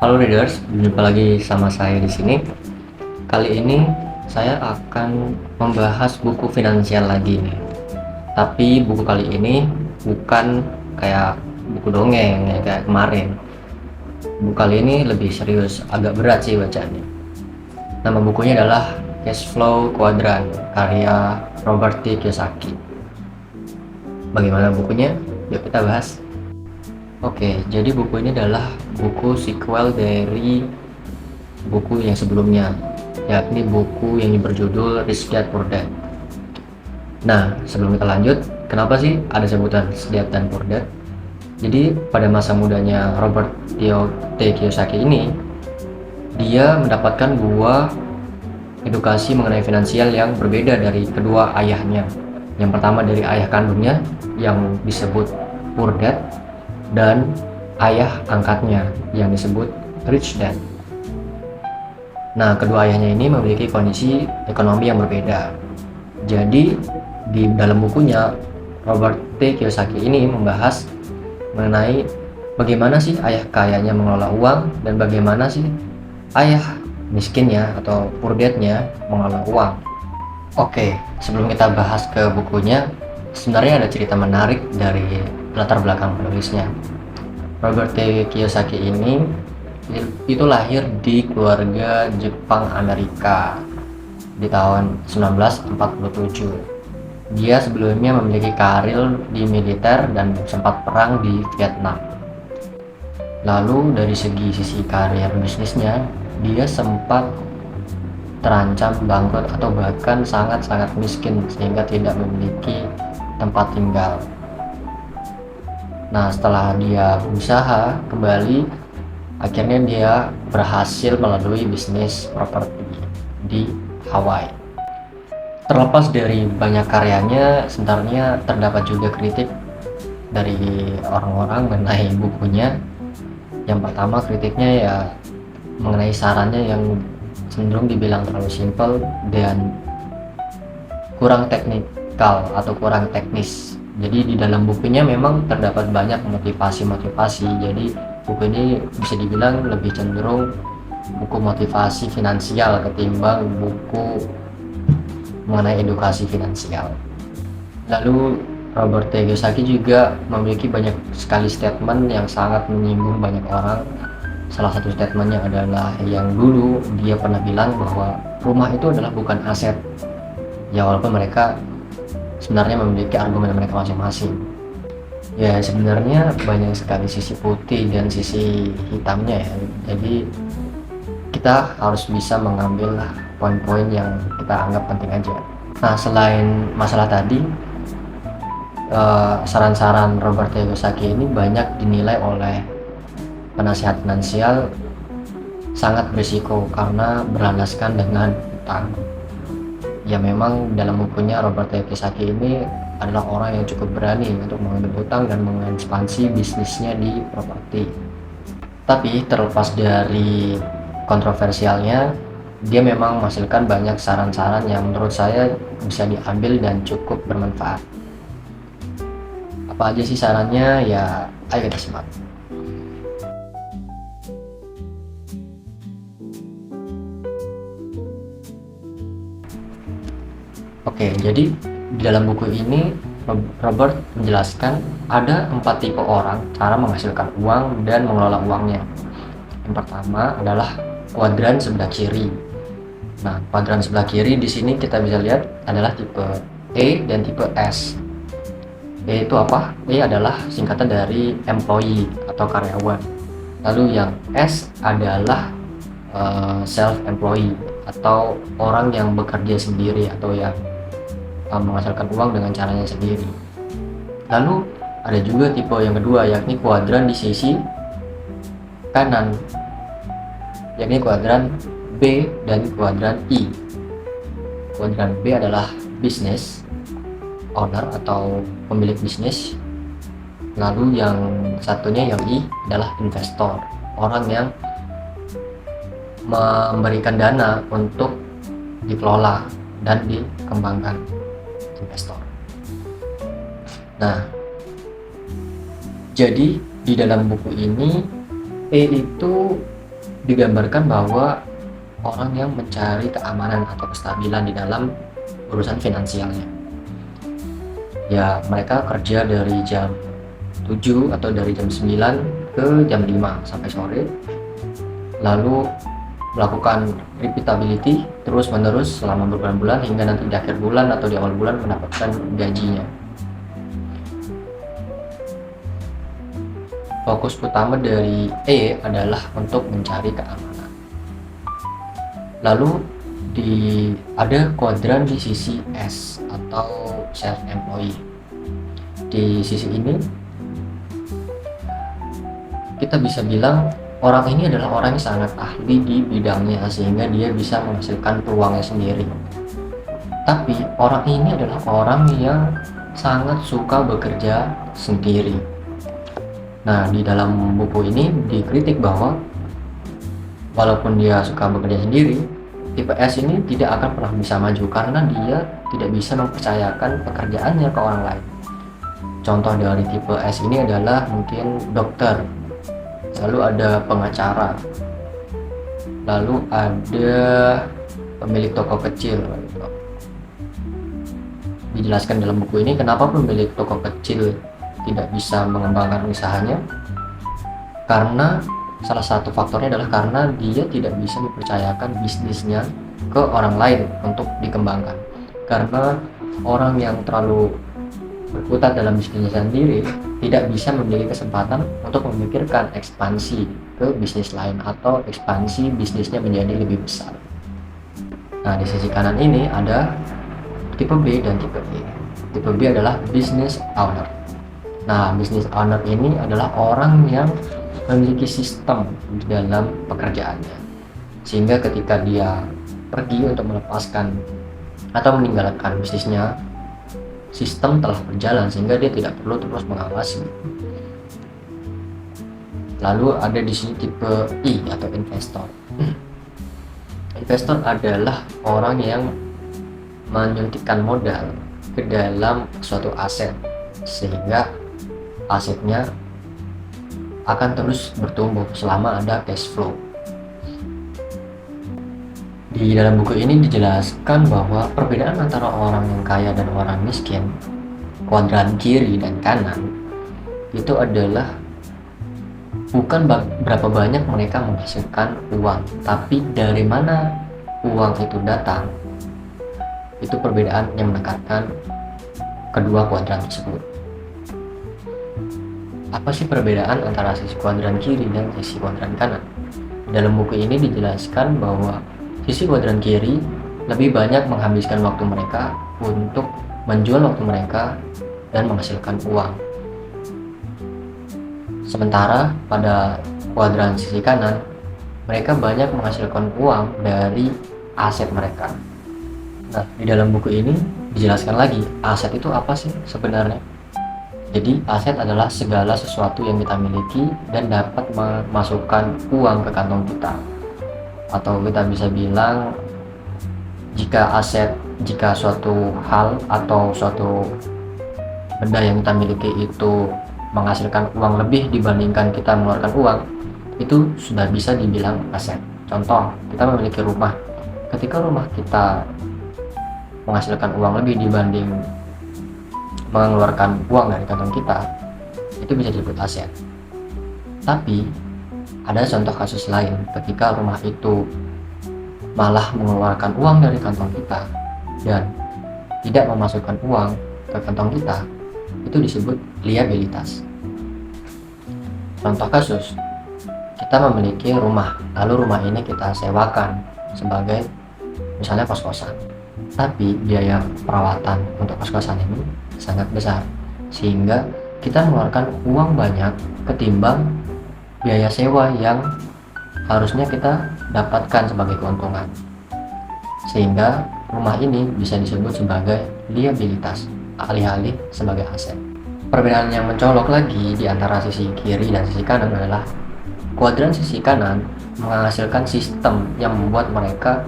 Halo readers, jumpa lagi sama saya di sini. Kali ini saya akan membahas buku finansial lagi nih. Tapi buku kali ini bukan kayak buku dongeng ya kayak kemarin. Buku kali ini lebih serius, agak berat sih bacanya. Nama bukunya adalah Cash Flow Quadrant karya Robert T. Kiyosaki. Bagaimana bukunya? Yuk kita bahas. Oke, jadi buku ini adalah buku sequel dari buku yang sebelumnya, yakni buku yang berjudul Rich Dad Poor Dad. Nah, sebelum kita lanjut, kenapa sih ada sebutan Rich Dad dan Poor Dad? Jadi, pada masa mudanya Robert T. Kiyosaki ini, dia mendapatkan dua edukasi mengenai finansial yang berbeda dari kedua ayahnya. Yang pertama dari ayah kandungnya yang disebut Poor Dad, dan ayah angkatnya yang disebut Rich Dad. Nah, kedua ayahnya ini memiliki kondisi ekonomi yang berbeda. Jadi, di dalam bukunya, Robert T. Kiyosaki ini membahas mengenai bagaimana sih ayah kayanya mengelola uang dan bagaimana sih ayah miskinnya atau poor dad-nya mengelola uang. Oke, sebelum kita bahas ke bukunya, sebenarnya ada cerita menarik dari latar belakang penulisnya. Robert T. Kiyosaki ini itu lahir di keluarga Jepang Amerika di tahun 1947. Dia sebelumnya memiliki karir di militer dan sempat perang di Vietnam. Lalu dari sisi karir bisnisnya, dia sempat terancam bangkrut atau bahkan sangat-sangat miskin sehingga tidak memiliki tempat tinggal. Nah, setelah dia berusaha kembali, akhirnya dia berhasil melalui bisnis properti di Hawaii. Terlepas dari banyak karyanya, sebenarnya terdapat juga kritik dari orang-orang mengenai bukunya. Yang pertama kritiknya ya mengenai sarannya yang cenderung dibilang terlalu simpel dan kurang teknikal atau kurang teknis. Jadi di dalam bukunya memang terdapat banyak motivasi-motivasi. Jadi buku ini bisa dibilang lebih cenderung buku motivasi finansial ketimbang buku mengenai edukasi finansial. Lalu Robert T. Kiyosaki juga memiliki banyak sekali statement yang sangat menyinggung banyak orang. Salah satu statementnya adalah yang dulu dia pernah bilang bahwa rumah itu adalah bukan aset. Ya walaupun mereka sebenarnya memiliki argumen mereka masing-masing. Ya sebenarnya banyak sekali sisi putih dan sisi hitamnya ya. Jadi kita harus bisa mengambil poin-poin yang kita anggap penting aja. Nah, selain masalah tadi, saran-saran Robert T. Kiyosaki ini banyak dinilai oleh penasihat finansial sangat berisiko karena berlandaskan dengan utang. Ya memang dalam bukunya Robert T. Kiyosaki ini adalah orang yang cukup berani untuk mengambil utang dan mengekspansi bisnisnya di properti. Tapi terlepas dari kontroversialnya, dia memang menghasilkan banyak saran-saran yang menurut saya bisa diambil dan cukup bermanfaat. Apa aja sih sarannya? Ya, ayo kita simak. Oke, jadi di dalam buku ini Robert menjelaskan ada 4 tipe orang cara menghasilkan uang dan mengelola uangnya. Yang pertama adalah kuadran sebelah kiri. Nah, kuadran sebelah kiri di sini kita bisa lihat adalah tipe E dan tipe S. E itu apa? E adalah singkatan dari employee atau karyawan. Lalu yang S adalah self-employee atau orang yang bekerja sendiri atau yang menghasilkan uang dengan caranya sendiri. Lalu ada juga tipe yang kedua, yakni kuadran di sisi kanan, yakni kuadran B dan kuadran I. Kuadran B adalah business owner atau pemilik bisnis. Lalu yang satunya yang I adalah investor, orang yang memberikan dana untuk dikelola dan dikembangkan. Investor. Nah, jadi di dalam buku ini E itu digambarkan bahwa orang yang mencari keamanan atau kestabilan di dalam urusan finansialnya. Ya, mereka kerja dari jam 7 atau dari jam 9 ke jam 5 sampai sore, lalu melakukan repeatability terus menerus selama berbulan-bulan hingga nanti di akhir bulan atau di awal bulan mendapatkan gajinya. Fokus utama dari E adalah untuk mencari keamanan. Lalu ada kuadran di sisi S atau self employee. Di sisi ini kita bisa bilang orang ini adalah orang yang sangat ahli di bidangnya sehingga dia bisa menghasilkan peluangnya sendiri. Tapi orang ini adalah orang yang sangat suka bekerja sendiri. Nah, di dalam buku ini dikritik bahwa walaupun dia suka bekerja sendiri, tipe S ini tidak akan pernah bisa maju karena dia tidak bisa mempercayakan pekerjaannya ke orang lain. Contoh dari tipe S ini adalah mungkin dokter, lalu ada pengacara, lalu ada pemilik toko kecil. Dijelaskan dalam buku ini kenapa pemilik toko kecil tidak bisa mengembangkan usahanya, karena salah satu faktornya adalah karena dia tidak bisa mempercayakan bisnisnya ke orang lain untuk dikembangkan. Karena orang yang terlalu berkutat dalam bisnisnya sendiri tidak bisa memiliki kesempatan untuk memikirkan ekspansi ke bisnis lain atau ekspansi bisnisnya menjadi lebih besar. Nah, di sisi kanan ini ada tipe B dan tipe E. Tipe B adalah business owner. Nah, business owner ini adalah orang yang memiliki sistem di dalam pekerjaannya, sehingga ketika dia pergi untuk melepaskan atau meninggalkan bisnisnya, sistem telah berjalan sehingga dia tidak perlu terus mengawasi. Lalu ada di sini tipe I atau investor. Investor adalah orang yang menyuntikkan modal ke dalam suatu aset sehingga asetnya akan terus bertumbuh selama ada cash flow. Di dalam buku ini dijelaskan bahwa perbedaan antara orang yang kaya dan orang miskin, kuadran kiri dan kanan, itu adalah bukan berapa banyak mereka menghasilkan uang, tapi dari mana uang itu datang. Itu perbedaan yang menekankan kedua kuadran tersebut. Apa sih perbedaan antara sisi kuadran kiri dan sisi kuadran kanan? Dalam buku ini dijelaskan bahwa sisi kuadran kiri lebih banyak menghabiskan waktu mereka untuk menjual waktu mereka dan menghasilkan uang. Sementara pada kuadran sisi kanan, mereka banyak menghasilkan uang dari aset mereka. Nah, di dalam buku ini dijelaskan lagi, aset itu apa sih sebenarnya? Jadi, aset adalah segala sesuatu yang kita miliki dan dapat memasukkan uang ke kantong kita. Atau kita bisa bilang, jika suatu hal atau suatu benda yang kita miliki itu menghasilkan uang lebih dibandingkan kita mengeluarkan uang, itu sudah bisa dibilang aset. Contoh, kita memiliki rumah. Ketika rumah kita menghasilkan uang lebih dibanding mengeluarkan uang dari kantong kita, itu bisa disebut aset. Tapi ada contoh kasus lain, ketika rumah itu malah mengeluarkan uang dari kantong kita dan tidak memasukkan uang ke kantong kita, itu disebut liabilitas. Contoh kasus, kita memiliki rumah, lalu rumah ini kita sewakan sebagai misalnya kos-kosan, tapi biaya perawatan untuk kos-kosan ini sangat besar sehingga kita mengeluarkan uang banyak ketimbang biaya sewa yang harusnya kita dapatkan sebagai keuntungan, sehingga rumah ini bisa disebut sebagai liabilitas alih-alih sebagai aset. Perbedaan yang mencolok lagi di antara sisi kiri dan sisi kanan adalah kuadran sisi kanan menghasilkan sistem yang membuat mereka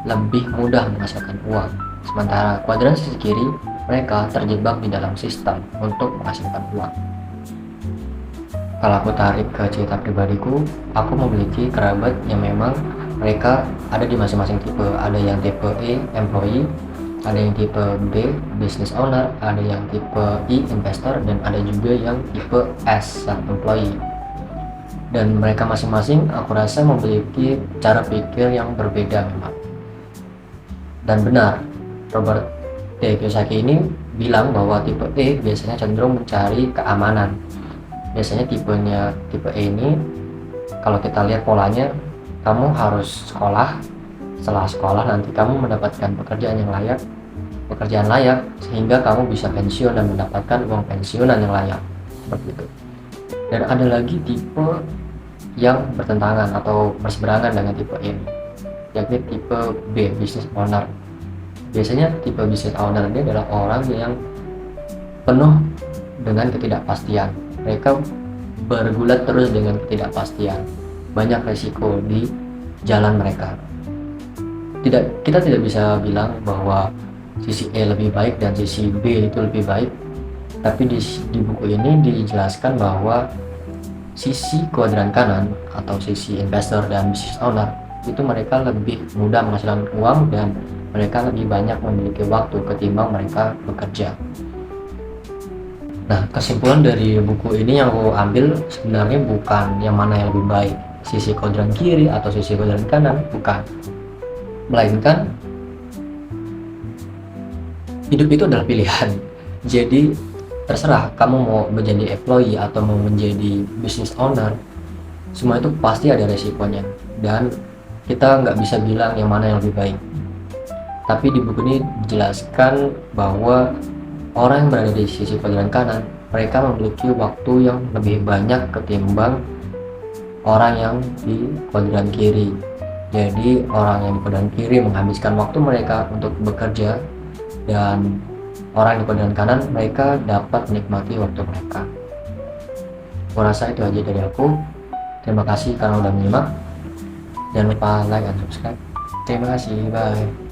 lebih mudah menghasilkan uang, sementara kuadran sisi kiri mereka terjebak di dalam sistem untuk menghasilkan uang. Kalau aku tarik ke cerita pribadiku, aku memiliki kerabat yang memang mereka ada di masing-masing tipe. Ada yang tipe E, employee, ada yang tipe B, business owner, ada yang tipe I, investor, dan ada juga yang tipe S, self employee. Dan mereka masing-masing aku rasa memiliki cara pikir yang berbeda memang. Dan benar, Robert T. Kiyosaki ini bilang bahwa tipe E biasanya cenderung mencari keamanan. Biasanya tipe E ini, kalau kita lihat polanya, kamu harus sekolah, setelah sekolah nanti kamu mendapatkan pekerjaan layak sehingga kamu bisa pensiun dan mendapatkan uang pensiunan yang layak, seperti itu. Dan ada lagi tipe yang bertentangan atau berseberangan dengan tipe ini, yakni tipe B, business owner. Biasanya tipe business owner ini adalah orang yang penuh dengan ketidakpastian. Mereka bergulat terus dengan ketidakpastian, banyak resiko di jalan mereka. Kita tidak bisa bilang bahwa sisi E lebih baik dan sisi B itu lebih baik, tapi di buku ini dijelaskan bahwa sisi kuadran kanan atau sisi investor dan business owner itu mereka lebih mudah menghasilkan uang dan mereka lebih banyak memiliki waktu ketimbang mereka bekerja. Nah, kesimpulan dari buku ini yang aku ambil sebenarnya bukan yang mana yang lebih baik, sisi kuadran kiri atau sisi kuadran kanan, bukan. Melainkan hidup itu adalah pilihan. Jadi terserah kamu mau menjadi employee atau mau menjadi business owner, semua itu pasti ada resikonya dan kita nggak bisa bilang yang mana yang lebih baik. Tapi di buku ini dijelaskan bahwa orang yang berada di sisi kuadran kanan, mereka memiliki waktu yang lebih banyak ketimbang orang yang di kuadran kiri. Jadi orang yang di kuadran kiri menghabiskan waktu mereka untuk bekerja, dan orang di kuadran kanan mereka dapat menikmati waktu mereka. Aku rasa itu aja dari aku. Terima kasih karena udah menyimak. Jangan lupa like dan subscribe. Terima kasih, bye.